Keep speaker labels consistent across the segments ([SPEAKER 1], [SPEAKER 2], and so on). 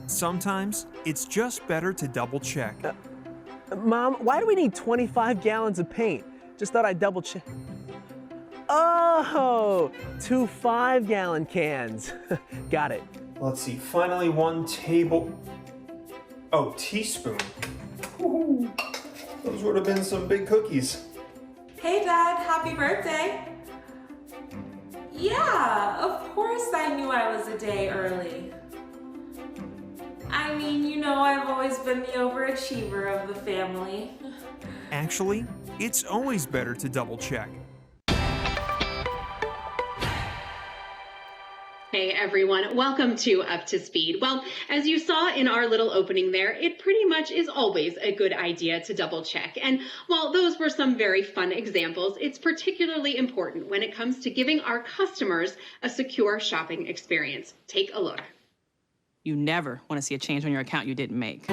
[SPEAKER 1] Sometimes it's just better to double check.
[SPEAKER 2] Mom, why do we need 25 gallons of paint? Just thought I'd double check. Oh, 2 5-gallon cans. Got it.
[SPEAKER 1] Let's see, finally teaspoon. Woo-hoo. Those would have been some big cookies.
[SPEAKER 3] Hey Dad, happy birthday. Yeah, of course I knew I was a day early. I mean, you know, I've always been the overachiever of the family.
[SPEAKER 1] Actually, it's always better to double check.
[SPEAKER 4] Hey everyone, welcome to Up to Speed. Well, as you saw in our little opening there, it pretty much is always a good idea to double check. And while those were some very fun examples, it's particularly important when it comes to giving our customers a secure shopping experience. Take a look.
[SPEAKER 5] You never want to see a change on your account you didn't make.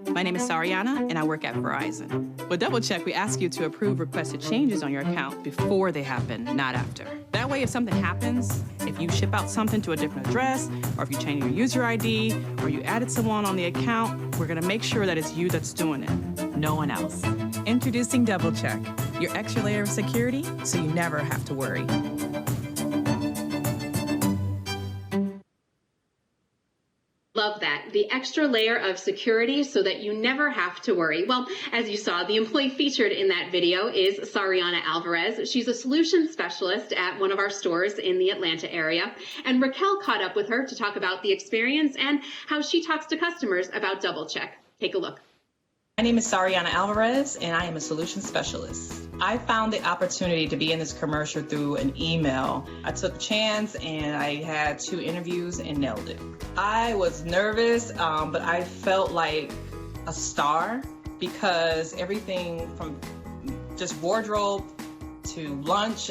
[SPEAKER 5] My name is Sariana, and I work at Verizon. With Double Check, we ask you to approve requested changes on your account before they happen, not after. That way, if something happens, if you ship out something to a different address, or if you change your user ID, or you added someone on the account, we're gonna make sure that it's you that's doing it, no one else. Introducing Double Check, your extra layer of security, so you never have to worry.
[SPEAKER 4] Love that. The extra layer of security so that you never have to worry. Well, as you saw, the employee featured in that video is Sariana Alvarez. She's a solutions specialist at one of our stores in the Atlanta area. And Raquel caught up with her to talk about the experience and how she talks to customers about Double Check. Take a look.
[SPEAKER 5] My name is Sariana Alvarez, and I am a solutions specialist. I found the opportunity to be in this commercial through an email. I took a chance and I had 2 interviews and nailed it. I was nervous, but I felt like a star because everything from just wardrobe to lunch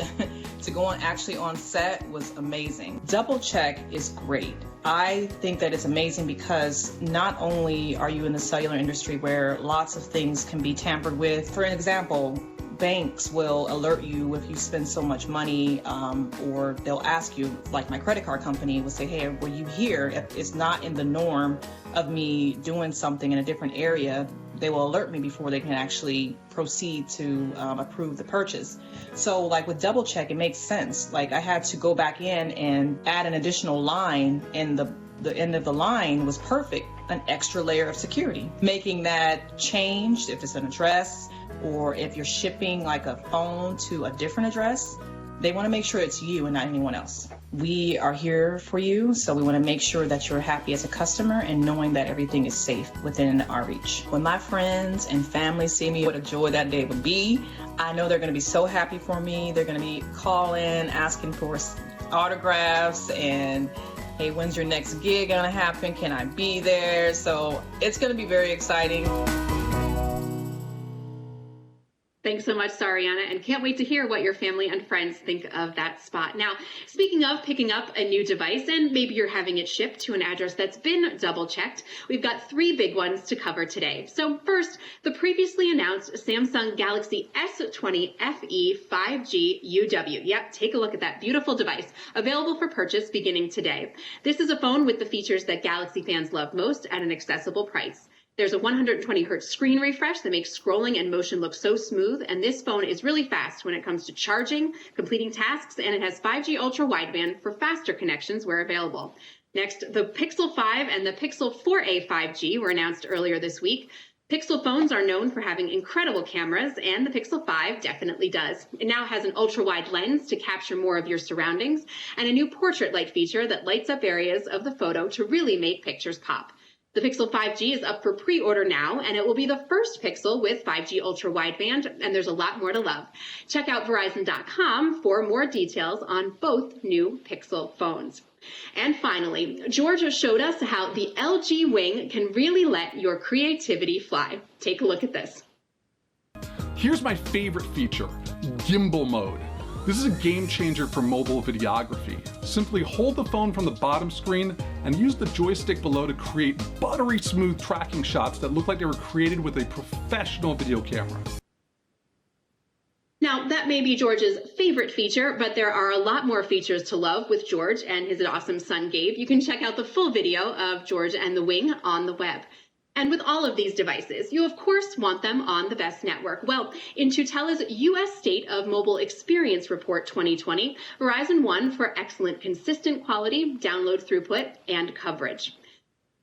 [SPEAKER 5] to going actually on set was amazing. Double Check is great. I think that it's amazing because not only are you in the cellular industry where lots of things can be tampered with. For example, banks will alert you if you spend so much money, or they'll ask you, like my credit card company will say, hey, were you here? If it's not in the norm of me doing something in a different area, they will alert me before they can actually proceed to approve the purchase. So like with Double Check, it makes sense. Like I had to go back in and add an additional line, and the end of the line was perfect, an extra layer of security, making that change if it's an address or if you're shipping like a phone to a different address. They want to make sure it's you and not anyone else. We are here for you, so we want to make sure that you're happy as a customer and knowing that everything is safe within our reach. When my friends and family see me, what a joy that day would be. I know they're going to be so happy for me. They're going to be calling, asking for autographs, and hey, when's your next gig going to happen? Can I be there? So it's going to be very exciting.
[SPEAKER 4] Thanks so much, Sariana, and can't wait to hear what your family and friends think of that spot. Now, speaking of picking up a new device, and maybe you're having it shipped to an address that's been double-checked, we've got 3 big ones to cover today. So first, the previously announced Samsung Galaxy S20 FE 5G UW. Yep, take a look at that beautiful device, available for purchase beginning today. This is a phone with the features that Galaxy fans love most at an accessible price. There's a 120 hertz screen refresh that makes scrolling and motion look so smooth, and this phone is really fast when it comes to charging, completing tasks, and it has 5G ultra wideband for faster connections where available. Next, the Pixel 5 and the Pixel 4a 5G were announced earlier this week. Pixel phones are known for having incredible cameras, and the Pixel 5 definitely does. It now has an ultra-wide lens to capture more of your surroundings, and a new portrait light feature that lights up areas of the photo to really make pictures pop. The Pixel 5G is up for pre-order now, and it will be the first Pixel with 5G ultra wideband, and there's a lot more to love. Check out Verizon.com for more details on both new Pixel phones. And finally, Georgia showed us how the LG Wing can really let your creativity fly. Take a look at this.
[SPEAKER 6] Here's my favorite feature, gimbal mode. This is a game changer for mobile videography. Simply hold the phone from the bottom screen and use the joystick below to create buttery smooth tracking shots that look like they were created with a professional video camera.
[SPEAKER 4] Now, that That may be George's favorite feature, but there are a lot more features to love with George and his awesome son, Gabe. You can check out the full video of George and the Wing on the web. And with all of these devices, you of course want them on the best network. Well, in Tutella's U.S. State of Mobile Experience Report 2020, Verizon won for excellent consistent quality, download throughput, and coverage.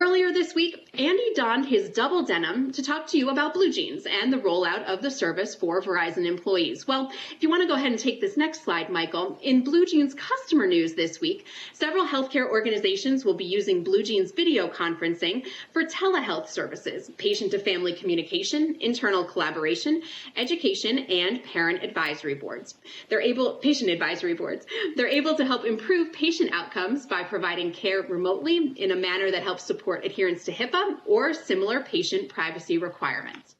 [SPEAKER 4] Earlier this week, Andy donned his double denim to talk to you about Blue Jeans and the rollout of the service for Verizon employees. Well, if you want to go ahead and take this next slide, Michael, in Blue Jeans customer news this week, several healthcare organizations will be using Blue Jeans video conferencing for telehealth services, patient-to-family communication, internal collaboration, education, and parent advisory boards. Patient advisory boards. They're able to help improve patient outcomes by providing care remotely in a manner that helps support adherence to HIPAA or similar patient privacy requirements.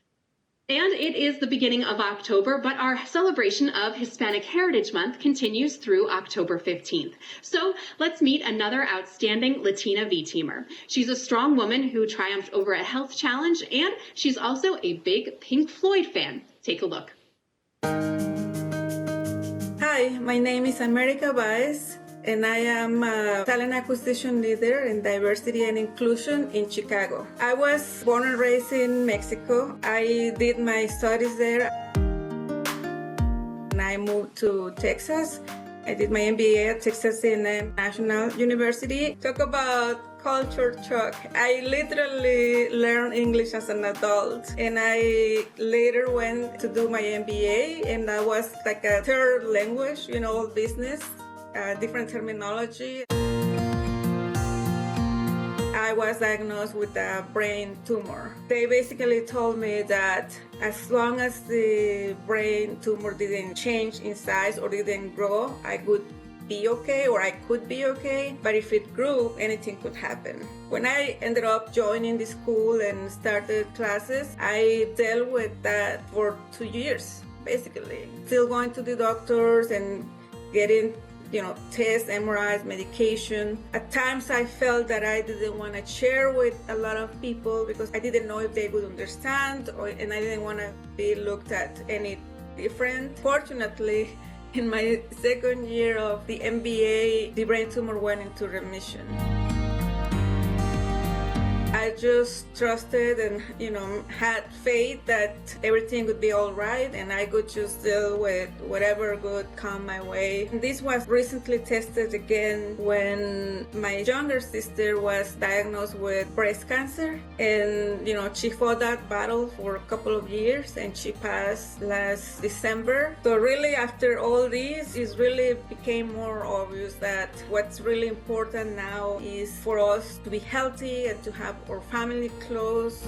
[SPEAKER 4] And it is the beginning of October, but our celebration of Hispanic Heritage Month continues through October 15th. So let's meet another outstanding Latina V-teamer. She's a strong woman who triumphed over a health challenge, and she's also a big Pink Floyd fan. Take a look.
[SPEAKER 7] Hi, my name is America Baez, and I am a talent acquisition leader in diversity and inclusion in Chicago. I was born and raised in Mexico. I did my studies there, and I moved to Texas. I did my MBA at Texas A&M National University. Talk about culture shock. I literally learned English as an adult, and I later went to do my MBA, and that was like a third language, business. Different terminology. I was diagnosed with a brain tumor. They basically told me that as long as the brain tumor didn't change in size or didn't grow, I would be okay, or I could be okay, but if it grew, anything could happen. When I ended up joining the school and started classes, I dealt with that for 2 years, basically. Still going to the doctors and getting tests, MRIs, medication. At times I felt that I didn't want to share with a lot of people because I didn't know if they would understand, and I didn't want to be looked at any different. Fortunately, in my second year of the MBA, the brain tumor went into remission. I just trusted and, had faith that everything would be all right and I could just deal with whatever would come my way. And this was recently tested again when my younger sister was diagnosed with breast cancer. And, she fought that battle for a couple of years and she passed last December. So really after all this, it really became more obvious that what's really important now is for us to be healthy and to have our family close.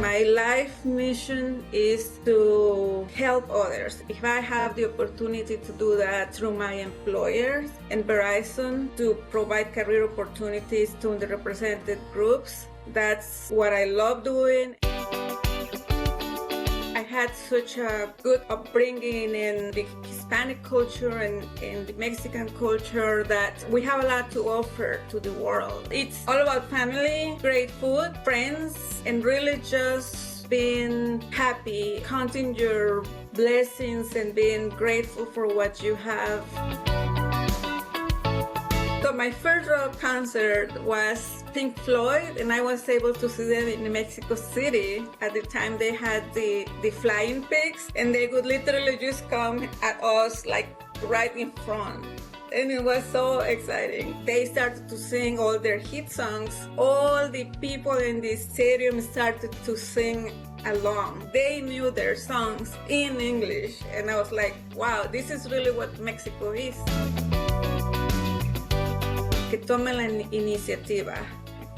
[SPEAKER 7] My life mission is to help others. If I have the opportunity to do that through my employers and Verizon to provide career opportunities to underrepresented groups, that's what I love doing. I had such a good upbringing in the Hispanic culture and in the Mexican culture that we have a lot to offer to the world. It's all about family, great food, friends, and really just being happy, counting your blessings and being grateful for what you have. So my first rock concert was Pink Floyd, and I was able to see them in Mexico City. At the time they had the flying pigs, and they would literally just come at us like right in front. And it was so exciting. They started to sing all their hit songs. All the people in the stadium started to sing along. They knew their songs in English, and I was like, wow, this is really what Mexico is. Que tomen la iniciativa.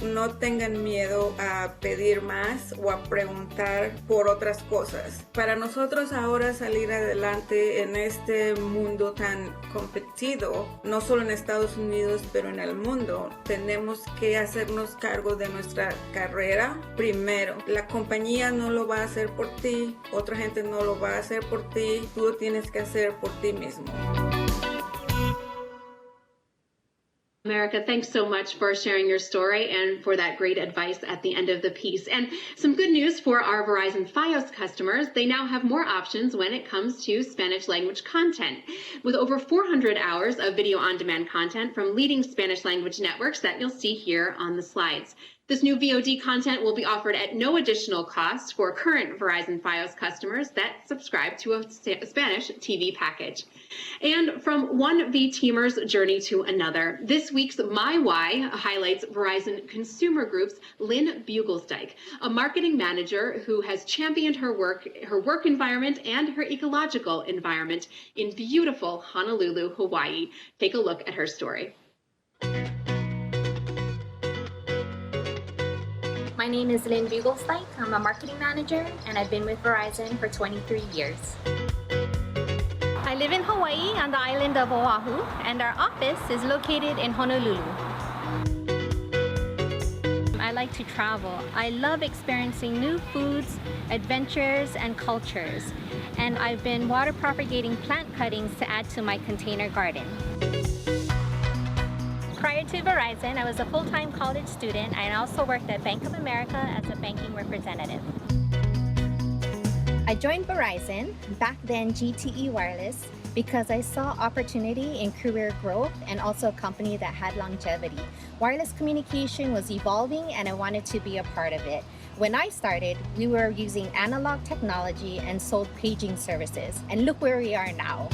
[SPEAKER 7] No tengan miedo a pedir más o a preguntar por otras cosas. Para nosotros ahora salir adelante en este mundo tan competido, no solo en Estados Unidos, pero en el mundo, tenemos que hacernos cargo de nuestra carrera primero. La compañía no lo va a hacer por ti, otra gente no lo va a hacer por ti, tú lo tienes que hacer por ti mismo.
[SPEAKER 4] America, thanks so much for sharing your story and for that great advice at the end of the piece. And some good news for our Verizon Fios customers. They now have more options when it comes to Spanish language content. With over 400 hours of video on demand content from leading Spanish language networks that you'll see here on the slides. This new VOD content will be offered at no additional cost for current Verizon Fios customers that subscribe to a Spanish TV package. And from one V-teamer's journey to another, this week's My Why highlights Verizon Consumer Group's Lynn Buglesdyke, a marketing manager who has championed her work environment and her ecological environment in beautiful Honolulu, Hawaii. Take a look at her story.
[SPEAKER 8] My name is Lynn Buglesdyke. I'm a marketing manager and I've been with Verizon for 23 years. I live in Hawaii on the island of Oahu, and our office is located in Honolulu. I like to travel. I love experiencing new foods, adventures, and cultures. And I've been water propagating plant cuttings to add to my container garden. Prior to Verizon, I was a full-time college student and I also worked at Bank of America as a banking representative. I joined Verizon, back then GTE Wireless, because I saw opportunity in career growth and also a company that had longevity. Wireless communication was evolving and I wanted to be a part of it. When I started, we were using analog technology and sold paging services, and look where we are now.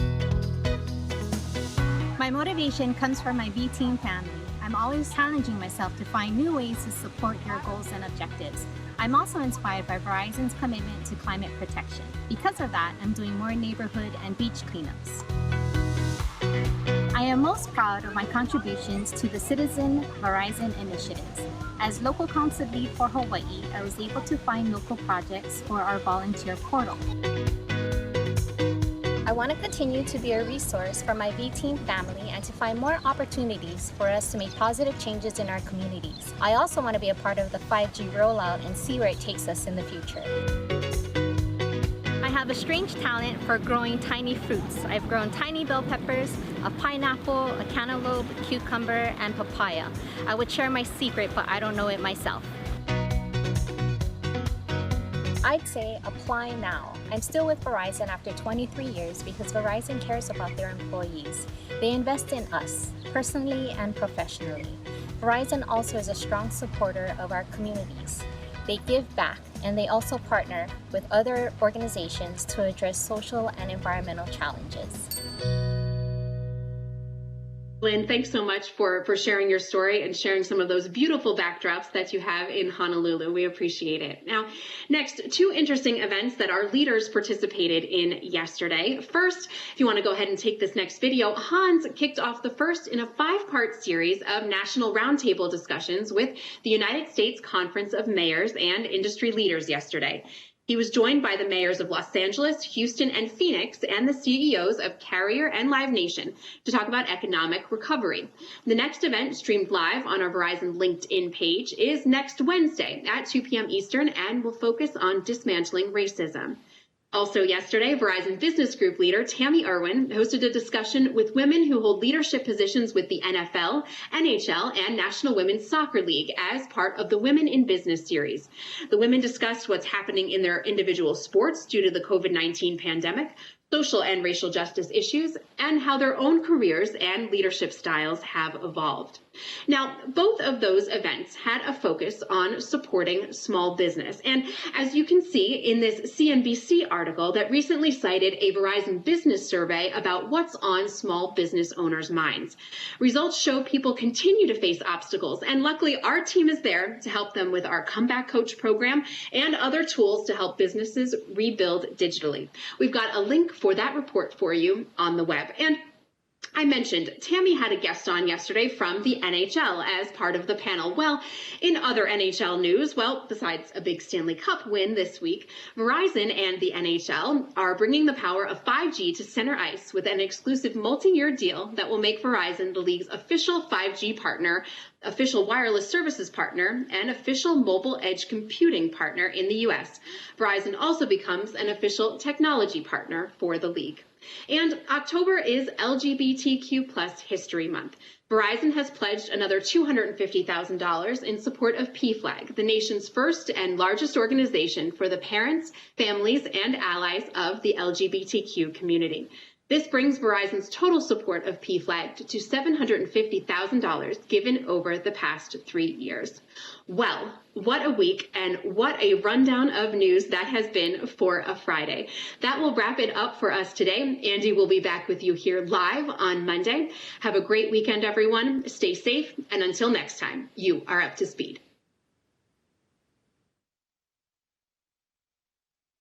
[SPEAKER 8] My motivation comes from my V-Team family. I'm always challenging myself to find new ways to support their goals and objectives. I'm also inspired by Verizon's commitment to climate protection. Because of that, I'm doing more neighborhood and beach cleanups. I am most proud of my contributions to the Citizen Verizon initiatives. As local council lead for Hawaii, I was able to find local projects for our volunteer portal. I want to continue to be a resource for my V-Team family and to find more opportunities for us to make positive changes in our communities. I also want to be a part of the 5G rollout and see where it takes us in the future. I have a strange talent for growing tiny fruits. I've grown tiny bell peppers, a pineapple, a cantaloupe, cucumber, and papaya. I would share my secret, but I don't know it myself. I'd say apply now. I'm still with Verizon after 23 years because Verizon cares about their employees. They invest in us, personally and professionally. Verizon also is a strong supporter of our communities. They give back and they also partner with other organizations to address social and environmental challenges.
[SPEAKER 4] Lynn, thanks so much for sharing your story and sharing some of those beautiful backdrops that you have in Honolulu. We appreciate it. Now, next, two interesting events that our leaders participated in yesterday. First, if you want to go ahead and take this next video, Hans kicked off the first in a 5-part series of national roundtable discussions with the United States Conference of Mayors and industry leaders yesterday. He was joined by the mayors of Los Angeles, Houston, and Phoenix, and the CEOs of Carrier and Live Nation to talk about economic recovery. The next event, streamed live on our Verizon LinkedIn page, is next Wednesday at 2 p.m. Eastern and will focus on dismantling racism. Also yesterday, Verizon Business Group leader Tammy Irwin hosted a discussion with women who hold leadership positions with the NFL, NHL, and National Women's Soccer League as part of the Women in Business series. The women discussed what's happening in their individual sports due to the COVID-19 pandemic, social and racial justice issues, and how their own careers and leadership styles have evolved. Now, both of those events had a focus on supporting small business. And as you can see in this CNBC article that recently cited a Verizon business survey about what's on small business owners' minds, results show people continue to face obstacles. And luckily, our team is there to help them with our Comeback Coach program and other tools to help businesses rebuild digitally. We've got a link for that report for you on the web. And I mentioned Tammy had a guest on yesterday from the NHL as part of the panel. Well, in other NHL news, besides a big Stanley Cup win this week, Verizon and the NHL are bringing the power of 5G to center ice with an exclusive multi-year deal that will make Verizon the league's official 5G partner, official wireless services partner, and official mobile edge computing partner in the U.S. Verizon also becomes an official technology partner for the league. And October is LGBTQ+ History Month. Verizon has pledged another $250,000 in support of PFLAG, the nation's first and largest organization for the parents, families, and allies of the LGBTQ community. This brings Verizon's total support of PFLAG to $750,000 given over the past 3 years. Well, what a week and what a rundown of news that has been for a Friday. That will wrap it up for us today. Andy will be back with you here live on Monday. Have a great weekend, everyone. Stay safe, and until next time, you are up to speed.